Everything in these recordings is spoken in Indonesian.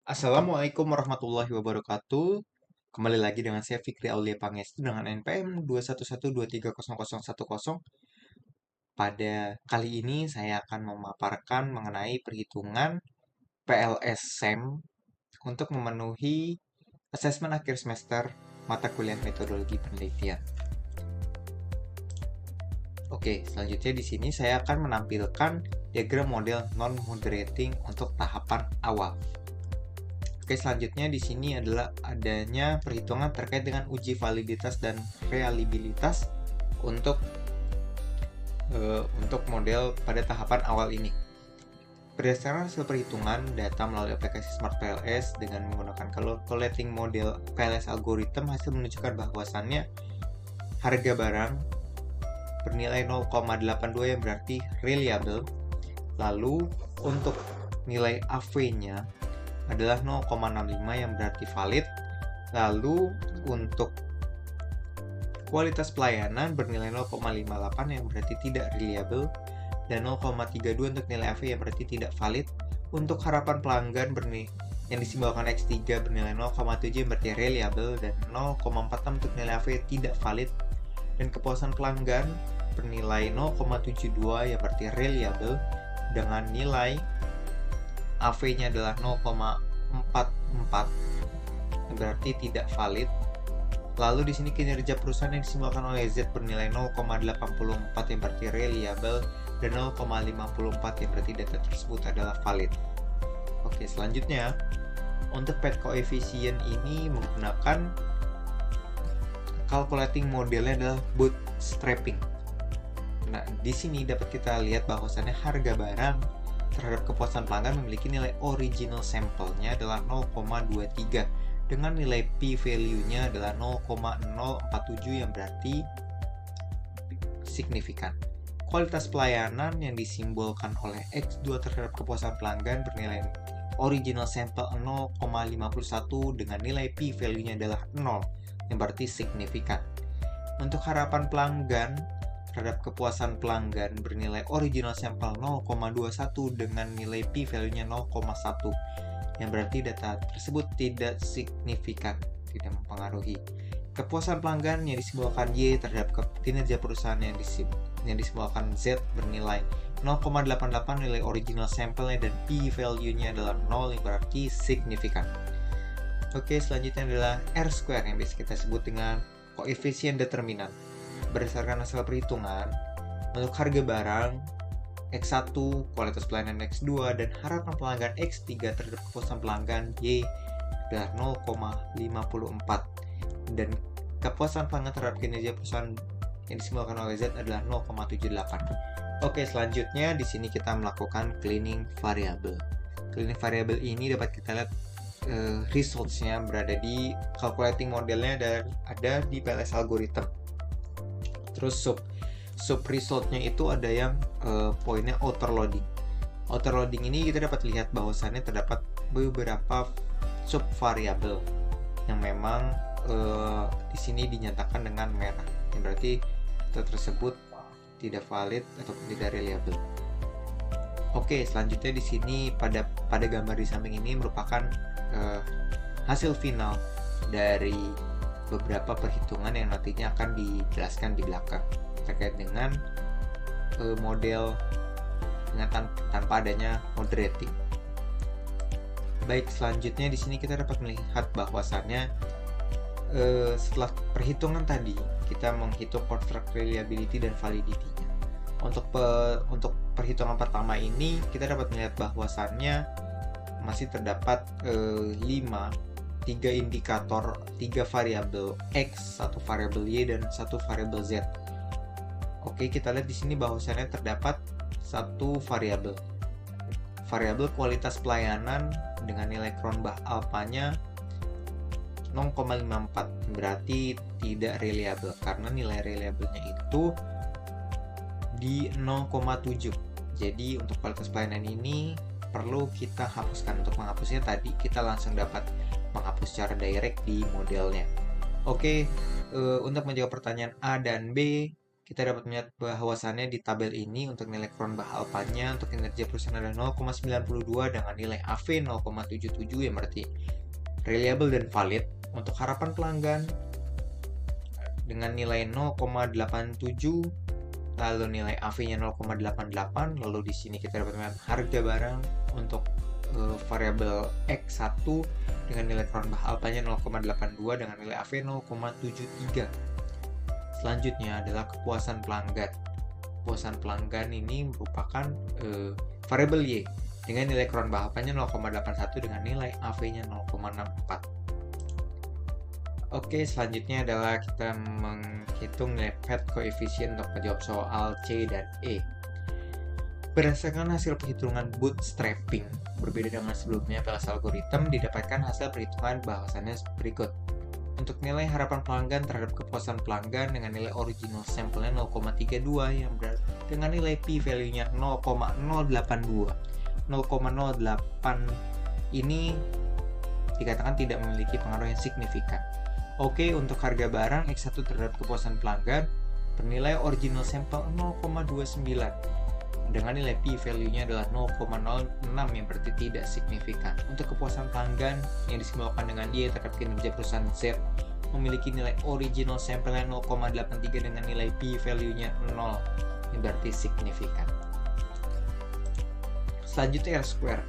Assalamualaikum warahmatullahi wabarakatuh. Kembali lagi dengan saya Fikri Aulia Pangestu dengan NPM 211230010. Pada kali ini saya akan memaparkan mengenai perhitungan PLS SEM untuk memenuhi asesmen akhir semester mata kuliah metodologi penelitian. Oke, selanjutnya di sini saya akan menampilkan diagram model non-moderating untuk tahapan awal. Oke, selanjutnya di sini adalah adanya perhitungan terkait dengan uji validitas dan reliabilitas untuk model pada tahapan awal ini. Berdasarkan hasil perhitungan data melalui aplikasi Smart PLS dengan menggunakan calculating model PLS algorithm, hasil menunjukkan bahwasannya harga barang bernilai 0,82 yang berarti reliable. Lalu untuk nilai AV-nya adalah 0,65 yang berarti valid. Lalu untuk kualitas pelayanan bernilai 0,58 yang berarti tidak reliable, dan 0,32 untuk nilai AV yang berarti tidak valid. Untuk harapan pelanggan yang disimbolkan X3 bernilai 0,7 yang berarti reliable, dan 0,46 untuk nilai AV tidak valid. Dan kepuasan pelanggan bernilai 0,72 yang berarti reliable dengan nilai AV-nya adalah 0,44 yang berarti tidak valid. Lalu di sini kinerja perusahaan yang disimbolkan oleh Z bernilai 0,84 yang berarti reliable dan 0,54 yang berarti data tersebut adalah valid. Oke, selanjutnya untuk pad coefficient ini menggunakan calculating modelnya adalah bootstrapping. Nah, di sini dapat kita lihat bahwasannya harga barang terhadap kepuasan pelanggan memiliki nilai original sampelnya adalah 0,23 dengan nilai p-value-nya adalah 0,047 yang berarti signifikan. Kualitas pelayanan yang disimbolkan oleh X2 terhadap kepuasan pelanggan bernilai original sample 0,51 dengan nilai p-value-nya adalah 0 yang berarti signifikan. Untuk harapan pelanggan terhadap kepuasan pelanggan bernilai original sampel 0,21 dengan nilai p-value-nya 0,1 yang berarti data tersebut tidak signifikan, tidak mempengaruhi. Kepuasan pelanggan yang disimbolkan Y terhadap kinerja perusahaan yang disimbolkan Z bernilai 0,88 nilai original sampelnya dan p-value-nya adalah 0 yang berarti signifikan. Oke, selanjutnya adalah R-square yang bisa kita sebut dengan koefisien determinan. Berdasarkan hasil perhitungan, untuk harga barang X1, kualitas pelayanan X2, dan harapan pelanggan X3 terhadap kepuasan pelanggan Y adalah 0,54 dan kepuasan pelanggan terhadap kinerja perusahaan yang disimbolkan oleh Z adalah 0,78. Oke, selanjutnya di sini kita melakukan cleaning variable. Cleaning variable ini dapat kita lihat results-nya berada di calculating modelnya ada di PLS algorithm. Terus sub result-nya itu ada yang poinnya outer loading. Outer loading ini kita dapat lihat bahwasannya terdapat beberapa sub variable yang memang di sini dinyatakan dengan merah, yang berarti data tersebut tidak valid ataupun tidak reliable. Oke, selanjutnya di sini pada gambar di samping ini merupakan hasil final dari beberapa perhitungan yang nantinya akan dijelaskan di belakang terkait dengan model dengan tanpa adanya moderating. Baik, selanjutnya di sini kita dapat melihat bahwasannya setelah perhitungan tadi kita menghitung construct reliability dan validity-nya. Untuk perhitungan pertama ini kita dapat melihat bahwasannya masih terdapat 3 indikator, 3 variabel X, 1 variabel Y, dan 1 variabel Z. Oke, kita lihat di sini bahwasannya terdapat 1 variabel kualitas pelayanan dengan nilai Cronbach alpha-nya 0,54, berarti tidak reliable karena nilai reliable-nya itu di 0,7. Jadi untuk kualitas pelayanan ini perlu kita hapuskan. Untuk menghapusnya tadi kita langsung dapat menghapus secara direct di modelnya. Oke, untuk menjawab pertanyaan A dan B, kita dapat melihat bahwasannya di tabel ini untuk nilai Cronbach alpanya untuk kinerja perusahaan adalah 0,92 dengan nilai AV 0,77 yang berarti reliable dan valid. Untuk harapan pelanggan dengan nilai 0,87, lalu nilai AV-nya 0,88, lalu di sini kita dapat melihat harga barang untuk variabel X1 dengan nilai Cronbach alpanya 0,82 dengan nilai AV 0,73. Selanjutnya adalah kepuasan pelanggan. Kepuasan pelanggan ini merupakan variabel Y dengan nilai Cronbach alpanya 0,81 dengan nilai AV-nya 0,64. Oke, selanjutnya adalah kita menghitung nilai PET coefficient untuk menjawab soal C dan E. Berdasarkan hasil perhitungan bootstrapping, berbeda dengan sebelumnya PLS algorithm, didapatkan hasil perhitungan bahwasannya berikut. Untuk nilai harapan pelanggan terhadap kepuasan pelanggan dengan nilai original sampelnya 0,32 yang dengan nilai p-value-nya 0,082. 0,08 ini dikatakan tidak memiliki pengaruh yang signifikan. Oke, untuk harga barang X1 terhadap kepuasan pelanggan bernilai original sampel 0,29 dengan nilai p-value-nya adalah 0,06 yang berarti tidak signifikan. Untuk kepuasan pelanggan yang disimbolkan dengan Y terhadap kinerja perusahaan Z memiliki nilai original sampelnya 0,83 dengan nilai p-value-nya 0 yang berarti signifikan. Selanjutnya R-square,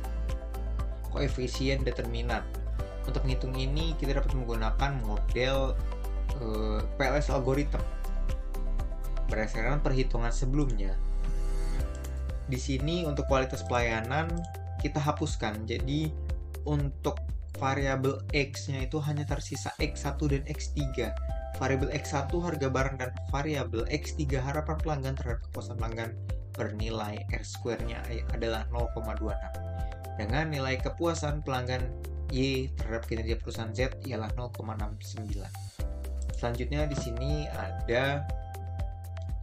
koefisien determinan. Untuk menghitung ini kita dapat menggunakan model PLS algorithm. Berdasarkan perhitungan sebelumnya, di sini untuk kualitas pelayanan kita hapuskan. Jadi untuk variabel X-nya itu hanya tersisa X1 dan X3. Variabel X1 harga barang dan variabel X3 harapan pelanggan terhadap kepuasan pelanggan bernilai R-square-nya adalah 0,26. Dengan nilai kepuasan pelanggan Y terhadap kinerja perusahaan Z ialah 0,69. Selanjutnya di sini ada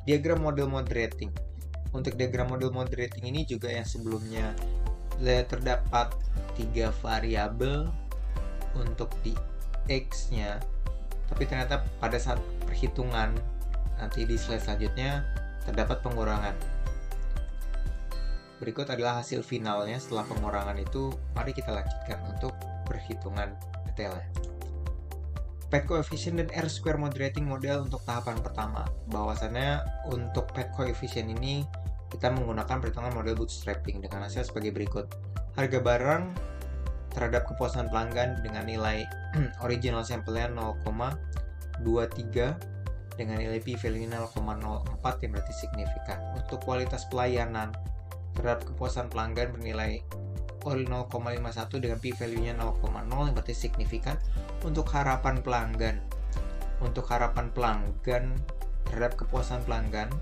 diagram model moderating. Untuk diagram model moderating ini juga yang sebelumnya terdapat 3 variabel untuk di X-nya, tapi ternyata pada saat perhitungan nanti di slide selanjutnya terdapat pengurangan. Berikut adalah hasil finalnya setelah pengurangan itu. Mari kita lanjutkan untuk perhitungan detailnya. PET coefficient dan R-square moderating model untuk tahapan pertama. Bahwasannya untuk PET coefficient ini kita menggunakan perhitungan model bootstrapping dengan hasil sebagai berikut. Harga barang terhadap kepuasan pelanggan dengan nilai original sampelnya 0,23 dengan nilai p-value 0,04 yang berarti signifikan. Untuk kualitas pelayanan terhadap kepuasan pelanggan bernilai 0,51 dengan p-value-nya 0,0 yang berarti signifikan. Untuk harapan pelanggan terhadap kepuasan pelanggan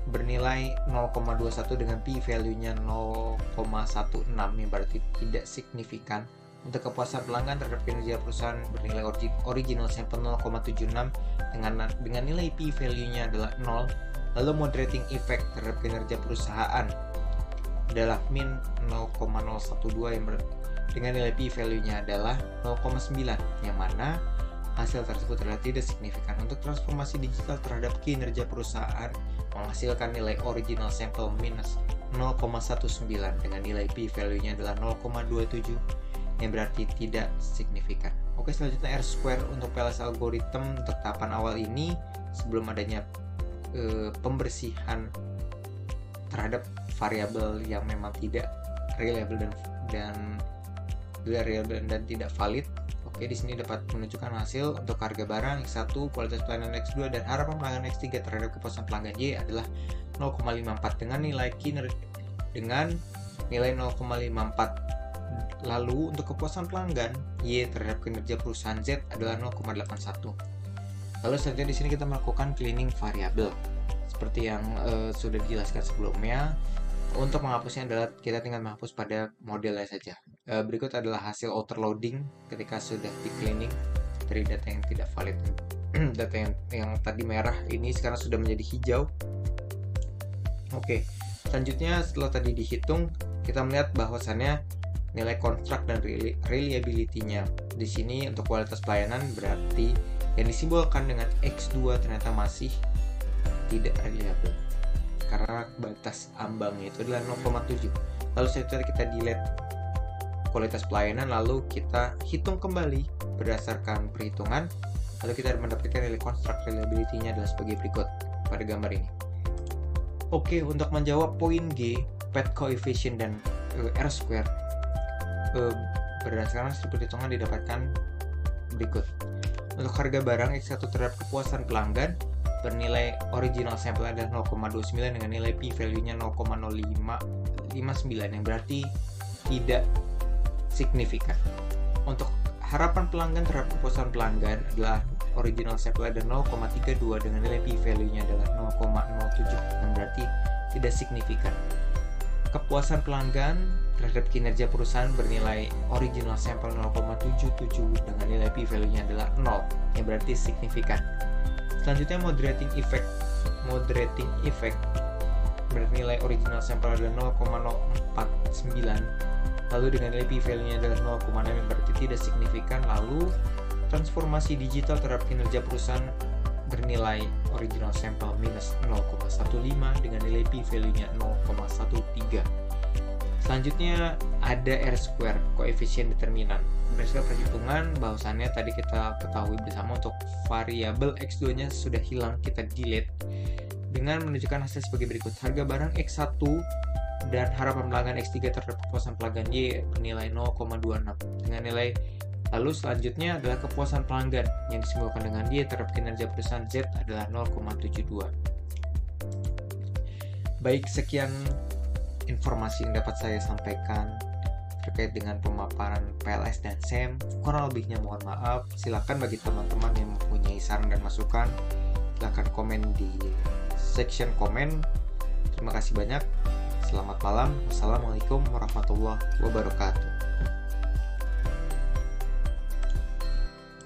bernilai 0,21 dengan p-value-nya 0,16 yang berarti tidak signifikan. Untuk kepuasan pelanggan terhadap kinerja perusahaan bernilai original sample 0,76 dengan nilai p-value-nya adalah 0. Lalu moderating effect terhadap kinerja perusahaan adalah min 0,012 yang dengan nilai p-value-nya adalah 0,9 yang mana hasil tersebut adalah tidak signifikan. Untuk transformasi digital terhadap kinerja perusahaan menghasilkan nilai original sample minus 0,19 dengan nilai p-value-nya adalah 0,27 yang berarti tidak signifikan. Oke, selanjutnya R-square untuk PLS algorithm untuk tahapan awal ini sebelum adanya pembersihan terhadap variabel yang memang tidak reliable dan tidak valid. Oke, di sini dapat menunjukkan hasil untuk harga barang X1, kualitas pelayanan X2 dan harapan pelanggan X3 terhadap kepuasan pelanggan Y adalah 0,54 dengan nilai 0,54. Lalu untuk kepuasan pelanggan Y terhadap kinerja perusahaan Z adalah 0,81. Lalu selanjutnya di sini kita melakukan cleaning variabel seperti yang sudah dijelaskan sebelumnya. Untuk menghapusnya adalah kita tinggal menghapus pada modelnya saja. Berikut adalah hasil outer loading ketika sudah di cleaning dari data yang tidak valid. Data yang tadi merah ini sekarang sudah menjadi hijau. Oke, selanjutnya setelah tadi dihitung, kita melihat bahwasannya nilai kontrak dan reliability-nya. Di sini untuk kualitas pelayanan berarti yang disimbolkan dengan X2 ternyata masih tidak reliable karena batas ambangnya itu adalah 0,7. Lalu setelah kita delete kualitas pelayanan, lalu kita hitung kembali berdasarkan perhitungan, lalu kita mendapatkan nilai construct reliability-nya adalah sebagai berikut pada gambar ini. Oke, untuk menjawab poin G, path coefficient dan R-square, berdasarkan hasil perhitungan didapatkan berikut. Untuk harga barang X1 terhadap kepuasan pelanggan bernilai original sampel adalah 0,29 dengan nilai p-value-nya 0,0559 yang berarti tidak signifikan. Untuk harapan pelanggan terhadap kepuasan pelanggan adalah original sampel ada 0,32 dengan nilai p-value-nya adalah 0,07 yang berarti tidak signifikan. Kepuasan pelanggan terhadap kinerja perusahaan bernilai original sampel 0,77 dengan nilai p-value-nya adalah 0 yang berarti signifikan. Selanjutnya moderating effect bernilai original sampel adalah 0,049 lalu dengan nilai p-value-nya adalah 0,6 yang berarti tidak signifikan. Lalu transformasi digital terhadap kinerja perusahaan bernilai original sampel minus 0,15 dengan nilai p-value-nya 0,13. Selanjutnya ada R-square, koefisien determinan. Berdasarkan perhitungan, bahwasannya tadi kita ketahui bersama untuk variabel X2-nya sudah hilang, kita delete dengan menunjukkan hasil sebagai berikut. Harga barang X1 dan harapan pelanggan X3 terhadap kepuasan pelanggan Y bernilai 0,26 dengan nilai. Lalu selanjutnya adalah kepuasan pelanggan yang disimbolkan dengan Y terhadap kinerja perusahaan Z adalah 0,72. Baik, sekian informasi yang dapat saya sampaikan terkait dengan pemaparan PLS dan SEM. Kurang lebihnya mohon maaf. Silakan bagi teman-teman yang mempunyai saran dan masukan, silakan komen di section komen. Terima kasih banyak. Selamat malam. Wassalamualaikum warahmatullahi wabarakatuh.